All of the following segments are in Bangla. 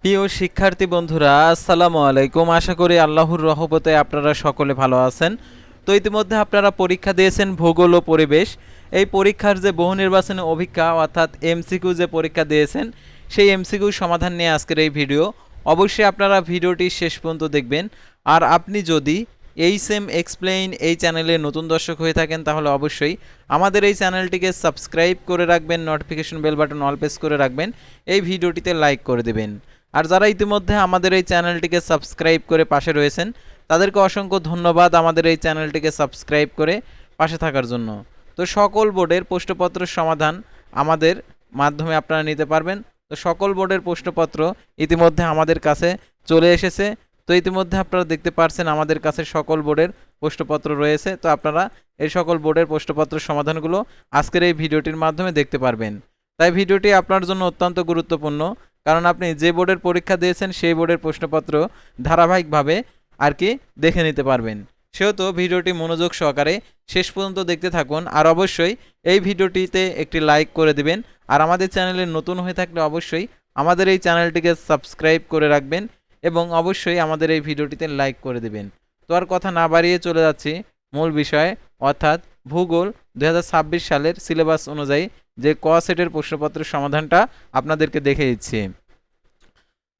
প্রিয় শিক্ষার্থী বন্ধুরা, আসসালামু আলাইকুম। আশা করি আল্লাহর রহমতে আপনারা সকলে ভালো আছেন। তো ইতিমধ্যে আপনারা পরীক্ষা দিয়েছেন ভূগোল ও পরিবেশ। এই পরীক্ষার যে বহু নির্বাচনী অভিজ্ঞতা অর্থাৎ এমসিকিউ যে পরীক্ষা দিয়েছেন, সেই এমসিকিউ সমাধান নিয়ে আজকের এই ভিডিও। অবশ্যই আপনারা ভিডিওটি শেষ পর্যন্ত দেখবেন। আর আপনি যদি এইচএম এক্সপ্লেইন এই চ্যানেলে নতুন দর্শক হয়ে থাকেন, তাহলে অবশ্যই আমাদের এই চ্যানেলটিকে সাবস্ক্রাইব করে রাখবেন, notification bell button all press করে রাখবেন, এই ভিডিওটিতে লাইক করে দেবেন। আর যারা ইতিমধ্যে আমাদের এই চ্যানেলটিকে সাবস্ক্রাইব করে পাশে রয়েছেন, তাদেরকে অসংখ্য ধন্যবাদ আমাদের এই চ্যানেলটিকে সাবস্ক্রাইব করে পাশে থাকার জন্য। তো সকল বোর্ডের প্রশ্নপত্রের সমাধান আমাদের মাধ্যমে আপনারা নিতে পারবেন। তো সকল বোর্ডের প্রশ্নপত্র ইতিমধ্যে আমাদের কাছে চলে এসেছে। তো ইতিমধ্যে আপনারা দেখতে পাচ্ছেন আমাদের কাছে সকল বোর্ডের প্রশ্নপত্র রয়েছে। তো আপনারা এই সকল বোর্ডের প্রশ্নপত্রের সমাধানগুলো আজকের এই ভিডিওটির মাধ্যমে দেখতে পারবেন। তাই ভিডিওটি আপনার জন্য অত্যন্ত গুরুত্বপূর্ণ, কারণ আপনি যে বোর্ডের পরীক্ষা দিয়েছেন সেই বোর্ডের প্রশ্নপত্র ধারাবাহিকভাবে দেখে নিতে পারবেন। সেহেতু ভিডিওটি মনোযোগ সহকারে শেষ পর্যন্ত দেখতে থাকুন। আর অবশ্যই এই ভিডিওটিতে একটি লাইক করে দিবেন। আর আমাদের চ্যানেলে নতুন হয়ে থাকলে অবশ্যই আমাদের এই চ্যানেলটিকে সাবস্ক্রাইব করে রাখবেন এবং অবশ্যই আমাদের এই ভিডিওটিতে লাইক করে দিবেন। তো আর কথা না বাড়িয়ে চলে যাচ্ছি মূল বিষয়ে, অর্থাৎ ভূগোল 2026 সালের সিলেবাস অনুযায়ী যে ক সেটের প্রশ্নপত্রের সমাধানটা আপনাদেরকে দেখে দিচ্ছি।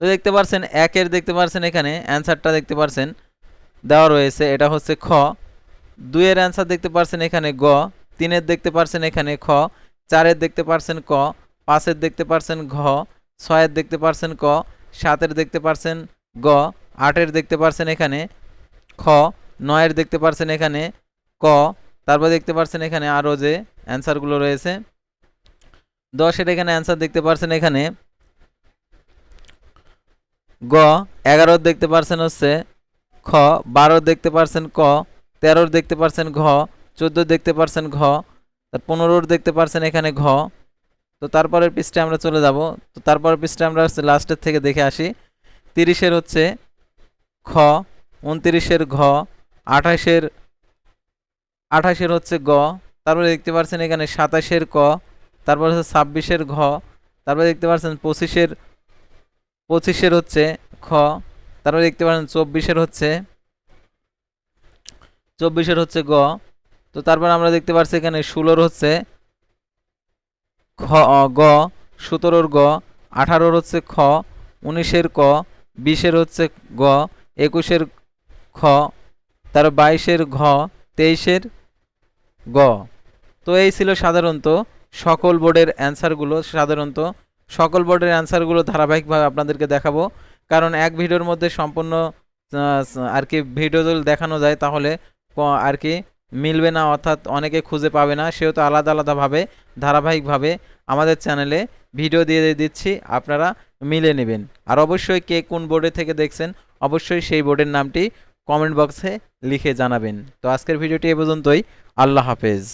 তো দেখতে পাচ্ছেন একের দেখতে পাচ্ছেন এখানে অ্যান্সারটা দেখতে পাচ্ছেন দেওয়া রয়েছে, এটা হচ্ছে খ। দুইয়ের অ্যান্সার দেখতে পাচ্ছেন এখানে গ। তিনের দেখতে পাচ্ছেন এখানে খ। চারের দেখতে পাচ্ছেন ক। পাঁচের দেখতে পাচ্ছেন ঘ। ছয়ের দেখতে পাচ্ছেন ক। সাতের দেখতে পাচ্ছেন গ। আটের দেখতে পাচ্ছেন এখানে খ। নয়ের দেখতে পাচ্ছেন এখানে ক। তারপর দেখতে পাচ্ছেন এখানে আরও যে অ্যান্সারগুলো রয়েছে। 10-এর এখানে অ্যান্সার দেখতে পাচ্ছেন এখানে গ। 11-র দেখতে পাচ্ছেন হচ্ছে খ। 12-র দেখতে পাচ্ছেন ক। 13-র দেখতে পাচ্ছেন ঘ। 14-র দেখতে পাচ্ছেন ঘ। 15-র দেখতে পাচ্ছেন এখানে ঘ। তো তারপরের পৃষ্ঠায় আমরা চলে যাব। তো তারপরের পৃষ্ঠায় আমরা লাস্টের থেকে দেখে আসি। 30-এর হচ্ছে খ। 29-এর ঘ। 28-এর হচ্ছে গ। তারপরে দেখতে পাচ্ছেন এখানে 27-এর ক। তারপর হচ্ছে 26-এর ঘ। তারপরে দেখতে পাচ্ছেন 25-এর হচ্ছে খ। তারপরে দেখতে পাচ্ছেন 24-এর হচ্ছে গ। তো তারপর আমরা দেখতে পাচ্ছি এখানে 16-র হচ্ছে খ গ। 17-র গ। 18-র হচ্ছে খ। 19-এর ক। 20-এর হচ্ছে গ। 21-এর খ। তারপর 22-এর ঘ। 23-এর গ। তো এই ছিল সাধারণত সকল বোর্ডের অ্যান্সারগুলো ধারাবাহিকভাবে আপনাদেরকে দেখাবো, কারণ এক ভিডিওর মধ্যে সম্পূর্ণ ভিডিও যদি দেখানো যায় তাহলে মিলবে না, অর্থাৎ অনেকে খুঁজে পাবে না। সেহেতু আলাদা আলাদাভাবে ধারাবাহিকভাবে আমাদের চ্যানেলে ভিডিও দিয়ে দিচ্ছি, আপনারা মিলে নেবেন। আর অবশ্যই কে কোন বোর্ডে থেকে দেখছেন অবশ্যই সেই বোর্ডের নামটি কমেন্ট বক্সে লিখে জানাবেন। তো আজকের ভিডিওটি এ পর্যন্তই। আল্লাহ হাফেজ।